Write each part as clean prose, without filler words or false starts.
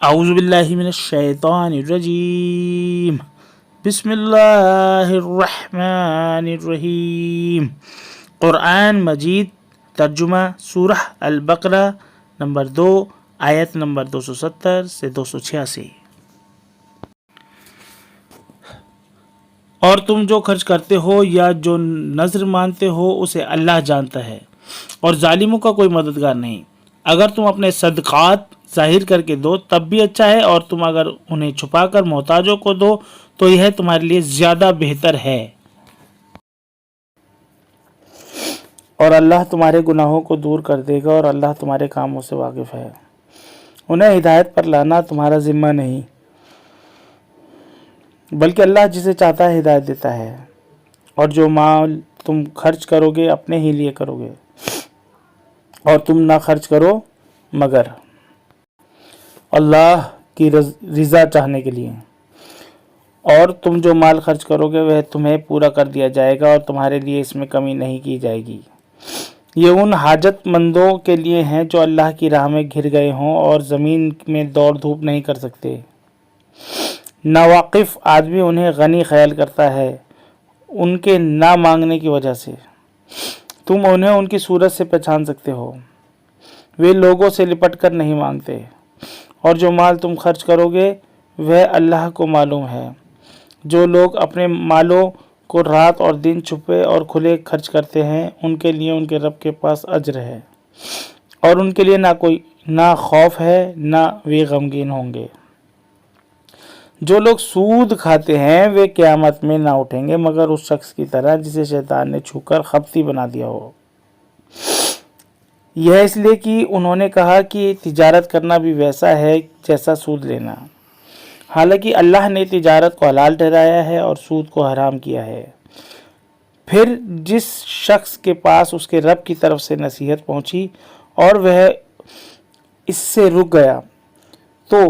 اعوذ باللہ من الشیطان الرجیم بسم اللہ الرحمن الرحیم۔ قرآن مجید ترجمہ سورہ البقرہ نمبر 2 آیت نمبر 270 سے 286۔ اور تم جو خرچ کرتے ہو یا جو نذر مانتے ہو اسے اللہ جانتا ہے، اور ظالموں کا کوئی مددگار نہیں۔ اگر تم اپنے صدقات ظاہر کر کے دو تب بھی اچھا ہے، اور تم اگر انہیں چھپا کر محتاجوں کو دو تو یہ تمہارے لیے زیادہ بہتر ہے، اور اللہ تمہارے گناہوں کو دور کر دے گا، اور اللہ تمہارے کاموں سے واقف ہے۔ انہیں ہدایت پر لانا تمہارا ذمہ نہیں، بلکہ اللہ جسے چاہتا ہے ہدایت دیتا ہے۔ اور جو مال تم خرچ کرو گے اپنے ہی لیے کرو گے، اور تم نہ خرچ کرو مگر اللہ کی رضا چاہنے کے لیے۔ اور تم جو مال خرچ کرو گے وہ تمہیں پورا کر دیا جائے گا، اور تمہارے لیے اس میں کمی نہیں کی جائے گی۔ یہ ان حاجت مندوں کے لیے ہیں جو اللہ کی راہ میں گھر گئے ہوں اور زمین میں دوڑ دھوپ نہیں کر سکتے۔ ناواقف آدمی انہیں غنی خیال کرتا ہے ان کے نہ مانگنے کی وجہ سے۔ تم انہیں ان کی صورت سے پہچان سکتے ہو، وہ لوگوں سے لپٹ کر نہیں مانگتے۔ اور جو مال تم خرچ کرو گے وہ اللہ کو معلوم ہے۔ جو لوگ اپنے مالوں کو رات اور دن چھپے اور کھلے خرچ کرتے ہیں ان کے لیے ان کے رب کے پاس اجر ہے، اور ان کے لیے نہ خوف ہے نہ وہ غمگین ہوں گے۔ جو لوگ سود کھاتے ہیں وہ قیامت میں نہ اٹھیں گے مگر اس شخص کی طرح جسے شیطان نے چھو کر خبتی بنا دیا ہو۔ یہ اس لیے کہ انہوں نے کہا کہ تجارت کرنا بھی ویسا ہے جیسا سود لینا، حالانکہ اللہ نے تجارت کو حلال ٹھہرایا ہے اور سود کو حرام کیا ہے۔ پھر جس شخص کے پاس اس کے رب کی طرف سے نصیحت پہنچی اور وہ اس سے رک گیا تو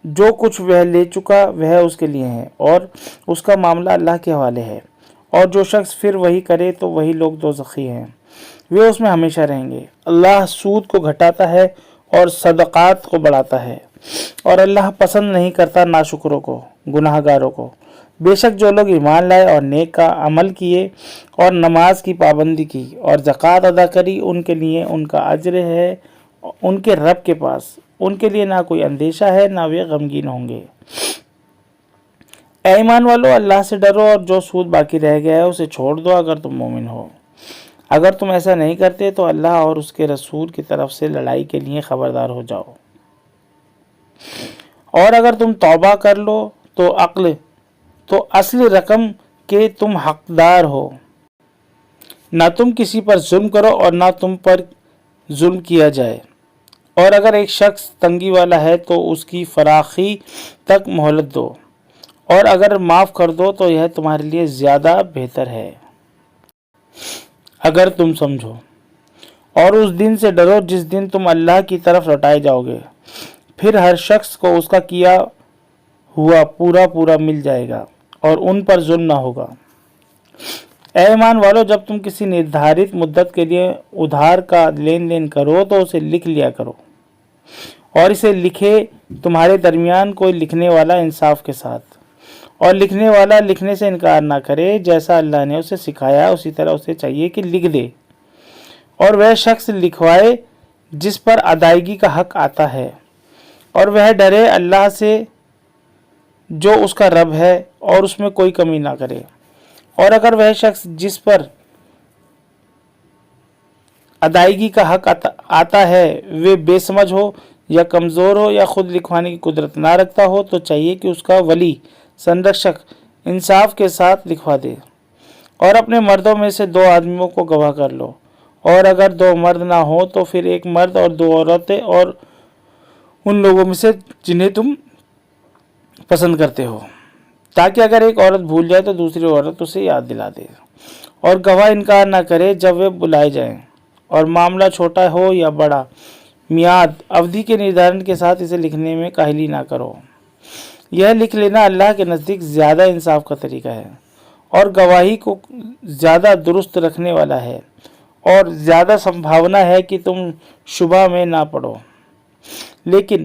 جو کچھ وہ لے چکا وہ اس کے لیے ہے، اور اس کا معاملہ اللہ کے حوالے ہے۔ اور جو شخص پھر وہی کرے تو وہی لوگ دوزخی ہیں، وہ اس میں ہمیشہ رہیں گے۔ اللہ سود کو گھٹاتا ہے اور صدقات کو بڑھاتا ہے، اور اللہ پسند نہیں کرتا ناشکروں کو، گناہ گاروں کو۔ بے شک جو لوگ ایمان لائے اور نیک کا عمل کیے اور نماز کی پابندی کی اور زکوٰۃ ادا کری ان کے لیے ان کا اجر ہے ان کے رب کے پاس، ان کے لیے نہ کوئی اندیشہ ہے نہ وہ غمگین ہوں گے۔ اے ایمان والو، اللہ سے ڈرو اور جو سود باقی رہ گیا ہے اسے چھوڑ دو اگر تم مومن ہو۔ اگر تم ایسا نہیں کرتے تو اللہ اور اس کے رسول کی طرف سے لڑائی کے لیے خبردار ہو جاؤ۔ اور اگر تم توبہ کر لو تو اصل رقم کے تم حقدار ہو۔ نہ تم کسی پر ظلم کرو اور نہ تم پر ظلم کیا جائے۔ اور اگر ایک شخص تنگی والا ہے تو اس کی فراخی تک مہلت دو، اور اگر معاف کر دو تو یہ تمہارے لیے زیادہ بہتر ہے اگر تم سمجھو۔ اور اس دن سے ڈرو جس دن تم اللہ کی طرف لوٹائے جاؤ گے، پھر ہر شخص کو اس کا کیا ہوا پورا مل جائے گا اور ان پر ظلم نہ ہوگا۔ اے ایمان والو، جب تم کسی نردھارت مدت کے لیے ادھار کا لین دین کرو تو اسے لکھ لیا کرو، اور اسے لکھے تمہارے درمیان کوئی لکھنے والا انصاف کے ساتھ، اور لکھنے والا لکھنے سے انکار نہ کرے۔ جیسا اللہ نے اسے سکھایا اسی طرح اسے چاہیے کہ لکھ دے، اور وہ شخص لکھوائے جس پر ادائیگی کا حق آتا ہے، اور وہ ڈرے اللہ سے جو اس کا رب ہے اور اس میں کوئی کمی نہ کرے۔ اور اگر وہ شخص جس پر ادائیگی کا حق آتا ہے وہ بے سمجھ ہو یا کمزور ہو یا خود لکھوانے کی قدرت نہ رکھتا ہو تو چاہیے کہ اس کا ولی سنرکشک انصاف کے ساتھ لکھوا دے، اور اپنے مردوں میں سے 2 آدمیوں کو گواہ کر لو، اور اگر 2 مرد نہ ہو تو پھر 1 مرد اور 2 عورتیں، اور ان لوگوں میں سے جنہیں تم پسند کرتے ہو، تاکہ اگر ایک عورت بھول جائے تو دوسری عورت اسے یاد دلا دے۔ اور گواہ انکار نہ کرے جب وہ بلائے جائیں، اور معاملہ چھوٹا ہو یا بڑا، میعاد اودھی کے نردھارن کے ساتھ اسے لکھنے میں کاہلی نہ کرو۔ یہ لکھ لینا اللہ کے نزدیک زیادہ انصاف کا طریقہ ہے، اور گواہی کو زیادہ درست رکھنے والا ہے، اور زیادہ سمبھاونا ہے کہ تم شبہ میں نہ پڑو۔ لیکن